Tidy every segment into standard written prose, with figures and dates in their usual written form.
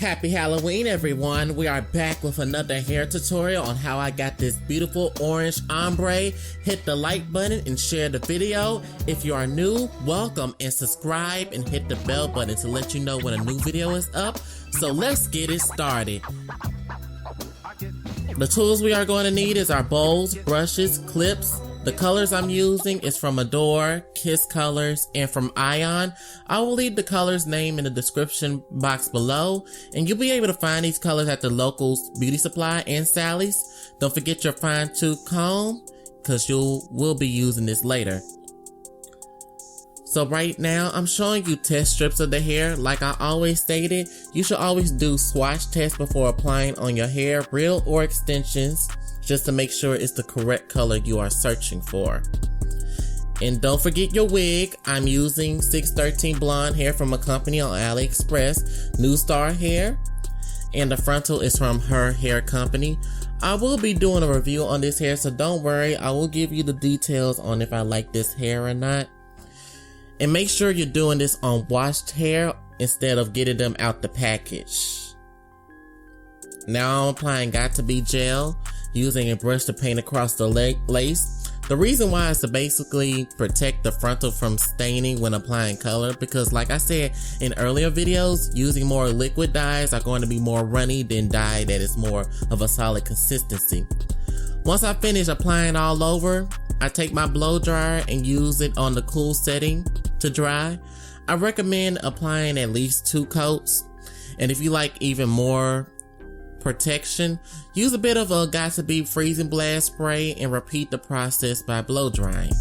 Happy Halloween, everyone. We are back with another hair tutorial on how I got this beautiful orange ombre. Hit the like button and share the video. If you are new, welcome and subscribe and hit the bell button to let you know when a new video is up. So let's get it started. The tools we are going to need is our bowls, brushes, clips. The colors I'm using is from Adore, Kiss Colors, and from Ion. I will leave the colors name in the description box below, and you'll be able to find these colors at the local beauty supply and Sally's. Don't forget your fine tooth comb, because we'll be using this later. So right now, I'm showing you test strips of the hair. Like I always stated, you should always do swatch tests before applying on your hair, real or extensions, just to make sure it's the correct color you are searching for. And don't forget your wig. I'm using 613 blonde hair from a company on Aliexpress, NewStarHair, and the frontal is from HerhairCompany. I will be doing a review on this hair, so don't worry. I will give you the details on if I like this hair or not. And make sure you're doing this on washed hair instead of getting them out the package. Now I'm applying Got To Be gel, using a brush to paint across the lace. The reason why is to basically protect the frontal from staining when applying color, because like I said in earlier videos, using more liquid dyes are going to be more runny than dye that is more of a solid consistency. Once I finish applying all over, I take my blow dryer and use it on the cool setting to dry. I recommend applying at least 2 coats, and if you like even more protection, use a bit of a Got To Be freezing blast spray and repeat the process by blow drying.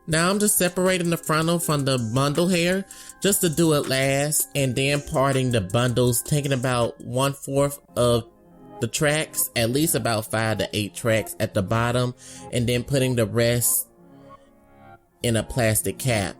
Now I'm just separating the frontal from the bundle hair just to do it last, and then parting the bundles, taking about 1/4 of the tracks, at least about 5 to 8 tracks at the bottom, and then putting the rest in a plastic cap.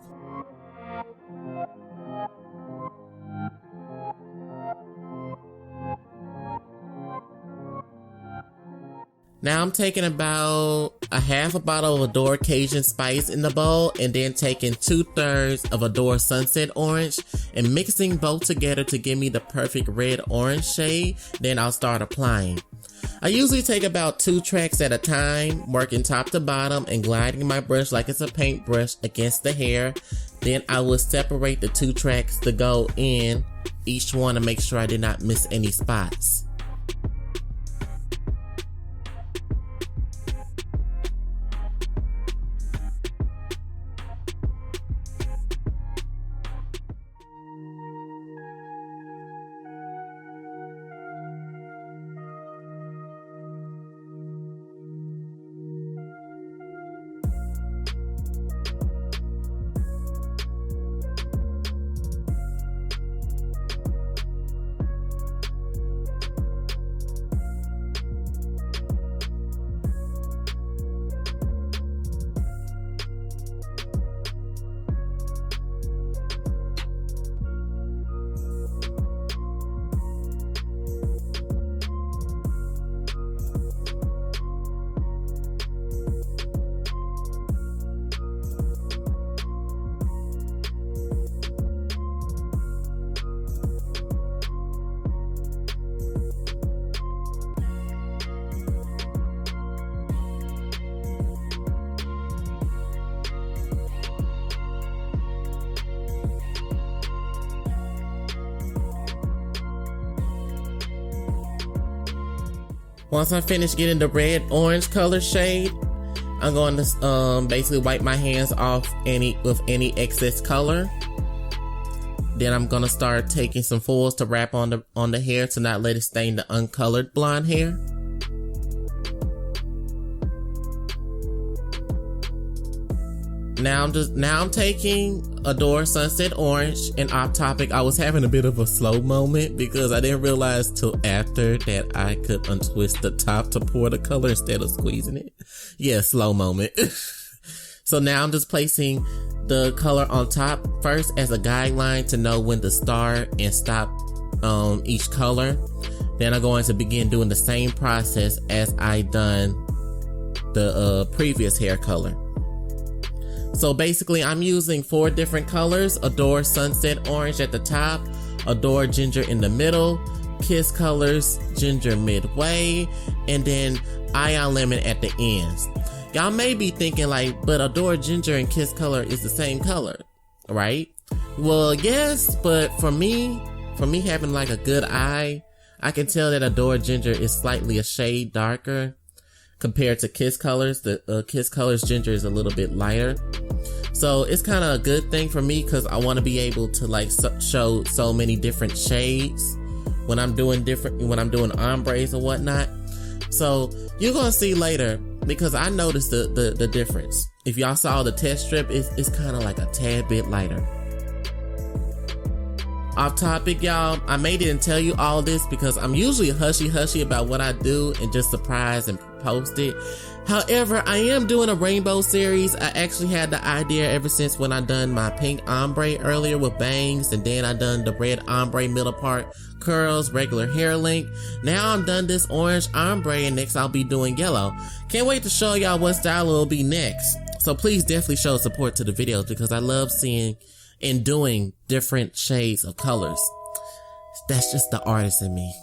Now I'm taking about a half a bottle of Adore Cajun Spice in the bowl, and then taking 2/3 of Adore Sunset Orange and mixing both together to give me the perfect red-orange shade. Then I'll start applying. I usually take about 2 tracks at a time, working top to bottom and gliding my brush like it's a paintbrush against the hair. Then I will separate the 2 tracks to go in each one to make sure I did not miss any spots. Once I finish getting the red-orange color shade, I'm going to basically wipe my hands off with any excess color. Then I'm going to start taking some foils to wrap on the hair to not let it stain the uncolored blonde hair. Now I'm taking Adore Sunset Orange, and off topic, I was having a bit of a slow moment because I didn't realize till after that I could untwist the top to pour the color instead of squeezing it. Yeah, slow moment. So now I'm just placing the color on top first as a guideline to know when to start and stop each color. Then I'm going to begin doing the same process as I done the previous hair color. So basically I'm using 4 different colors: Adore Sunset Orange at the top, Adore Ginger in the middle, Kiss Colors Ginger midway, and then Ion Lemon at the ends. Y'all may be thinking like, but Adore Ginger and Kiss Color is the same color, right? Well, yes, but for me having like a good eye, I can tell that Adore Ginger is slightly a shade darker compared to Kiss Colors. The Kiss Colors Ginger is a little bit lighter. So it's kind of a good thing for me because I want to be able to like show so many different shades when I'm doing ombres and whatnot. So you're going to see later, because I noticed the difference. If y'all saw the test strip, it's kind of like a tad bit lighter. Off topic, y'all, I didn't tell you all this because I'm usually hushy about what I do and just surprise and post it. However, I am doing a rainbow series. I actually had the idea ever since when I done my pink ombre earlier with bangs, and then I done the red ombre middle part curls, regular hair length. Now I'm done this orange ombre, and next I'll be doing yellow. Can't wait to show y'all what style it will be next. So please definitely show support to the videos because I love seeing and doing different shades of colors. That's just the artist in me.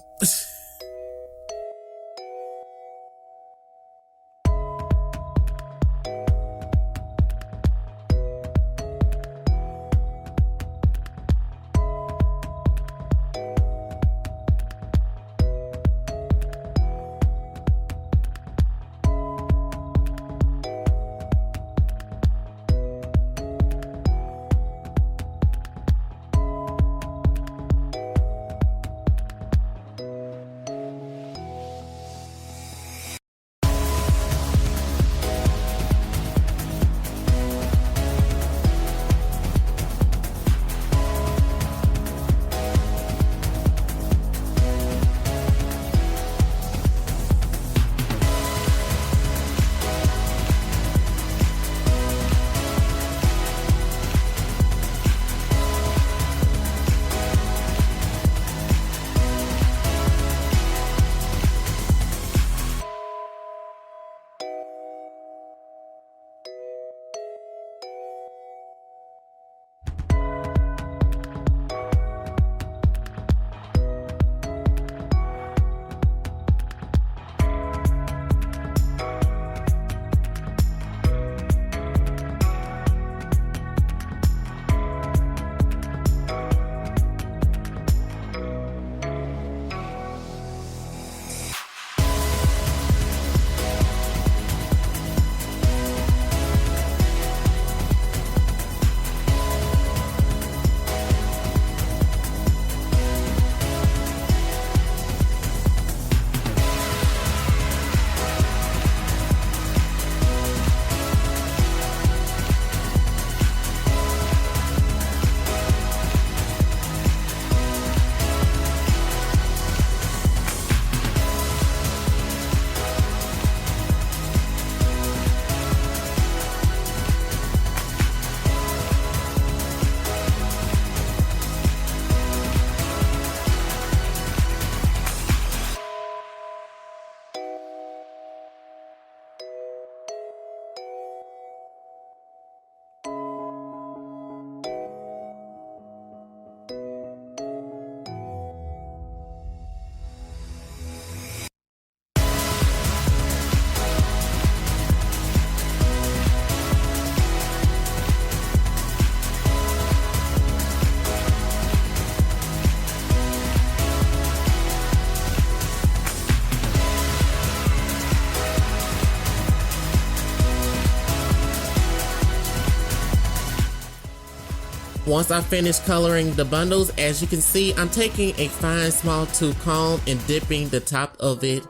Once I finish coloring the bundles, as you can see, I'm taking a fine small tooth comb and dipping the top of it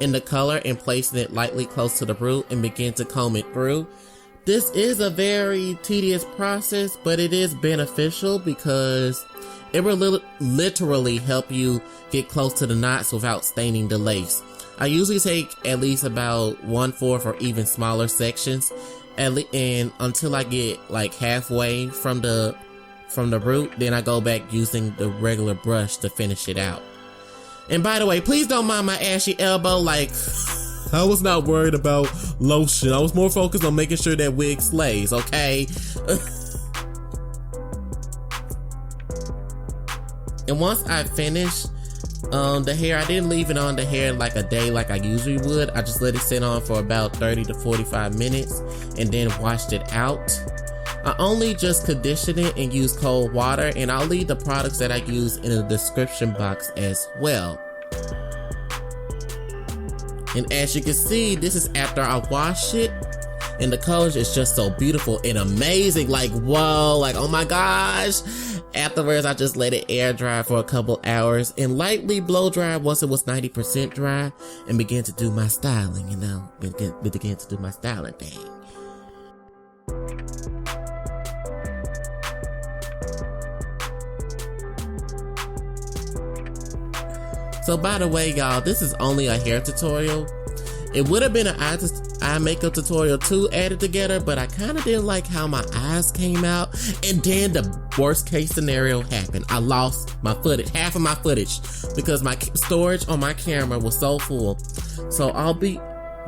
in the color and placing it lightly close to the root and begin to comb it through. This is a very tedious process, but it is beneficial because it will literally help you get close to the knots without staining the lace. I usually take at least about 1/4 or even smaller sections and until I get like halfway from the from the root, then I go back using the regular brush to finish it out. And by the way, please don't mind my ashy elbow. Like, I was not worried about lotion. I was more focused on making sure that wig slays, okay? And once I finished the hair, I didn't leave it on the hair like a day like I usually would. I just let it sit on for about 30 to 45 minutes and then washed it out. I only just condition it and use cold water, and I'll leave the products that I use in the description box as well. And as you can see, this is after I wash it, and the colors is just so beautiful and amazing. Like, whoa, like, oh my gosh. Afterwards, I just let it air dry for a couple hours and lightly blow dry once it was 90% dry, and began to do my styling, you know, began to do my styling thing. So by the way, y'all, this is only a hair tutorial. It would have been an eye makeup tutorial too added together, but I kind of didn't like how my eyes came out. And then the worst case scenario happened. I lost my footage, half of my footage, because my storage on my camera was so full. So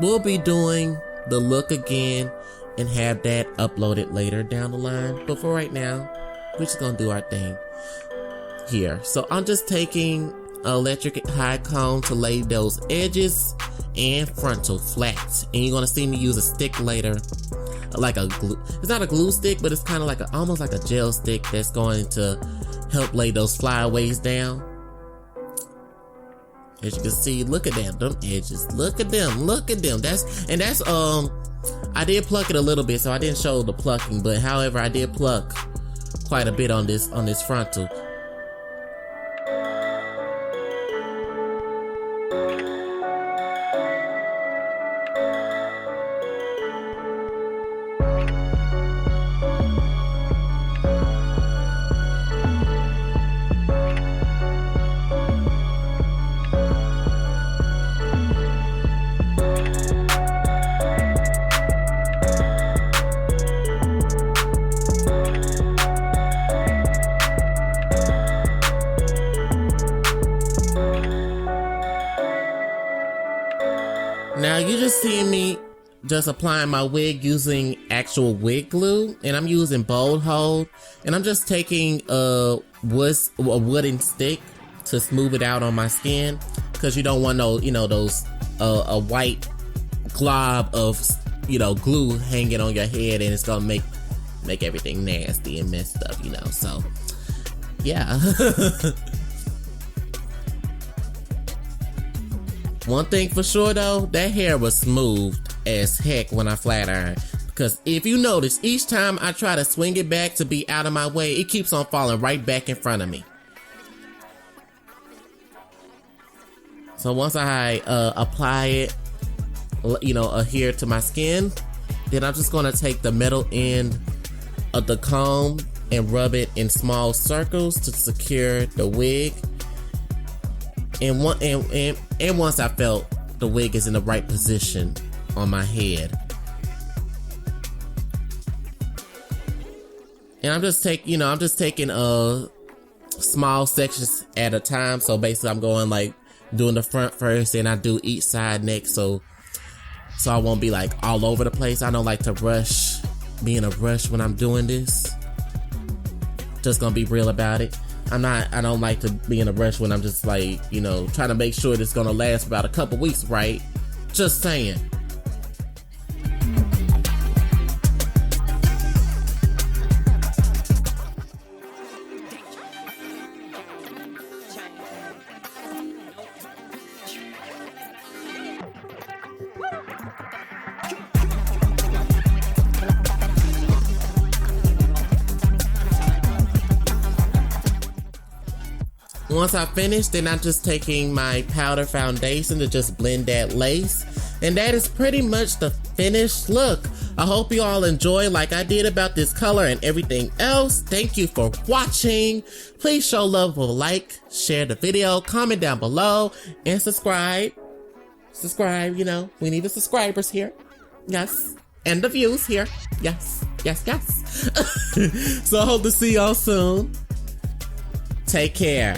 we'll be doing the look again and have that uploaded later down the line. But for right now, we're just gonna do our thing here. So I'm just taking electric high comb to lay those edges and frontal flats, and you're gonna see me use a stick later, like a glue. It's not a glue stick, but it's kind of like almost like a gel stick that's going to help lay those flyaways down. As you can see, look at them edges. Look at them. That's I did pluck it a little bit, so I didn't show the plucking, but however, I did pluck quite a bit on this frontal. Now you just see me just applying my wig using actual wig glue, and I'm using Bold Hold, and I'm just taking a wooden stick to smooth it out on my skin, because you don't want no, those a white glob of glue hanging on your head, and it's gonna make everything nasty and messed up, so yeah. One thing for sure though, that hair was smooth as heck when I flat ironed, because if you notice, each time I try to swing it back to be out of my way, it keeps on falling right back in front of me. So once I apply it, adhere to my skin, then I'm just gonna take the metal end of the comb and rub it in small circles to secure the wig. And once I felt the wig is in the right position on my head, and I'm just taking small sections at a time. So basically, I'm going like doing the front first, and I do each side next, so I won't be like all over the place. I don't like to be in a rush when I'm doing this. Just gonna be real about it. I don't like to be in a rush when I'm just like, trying to make sure it's gonna last about a couple weeks, right? Just saying. Once I finish, then I'm just taking my powder foundation to just blend that lace. And that is pretty much the finished look. I hope you all enjoy like I did about this color and everything else. Thank you for watching. Please show love with a like, share the video, comment down below, and subscribe. Subscribe, we need the subscribers here. Yes. And the views here. Yes. Yes. So I hope to see y'all soon. Take care.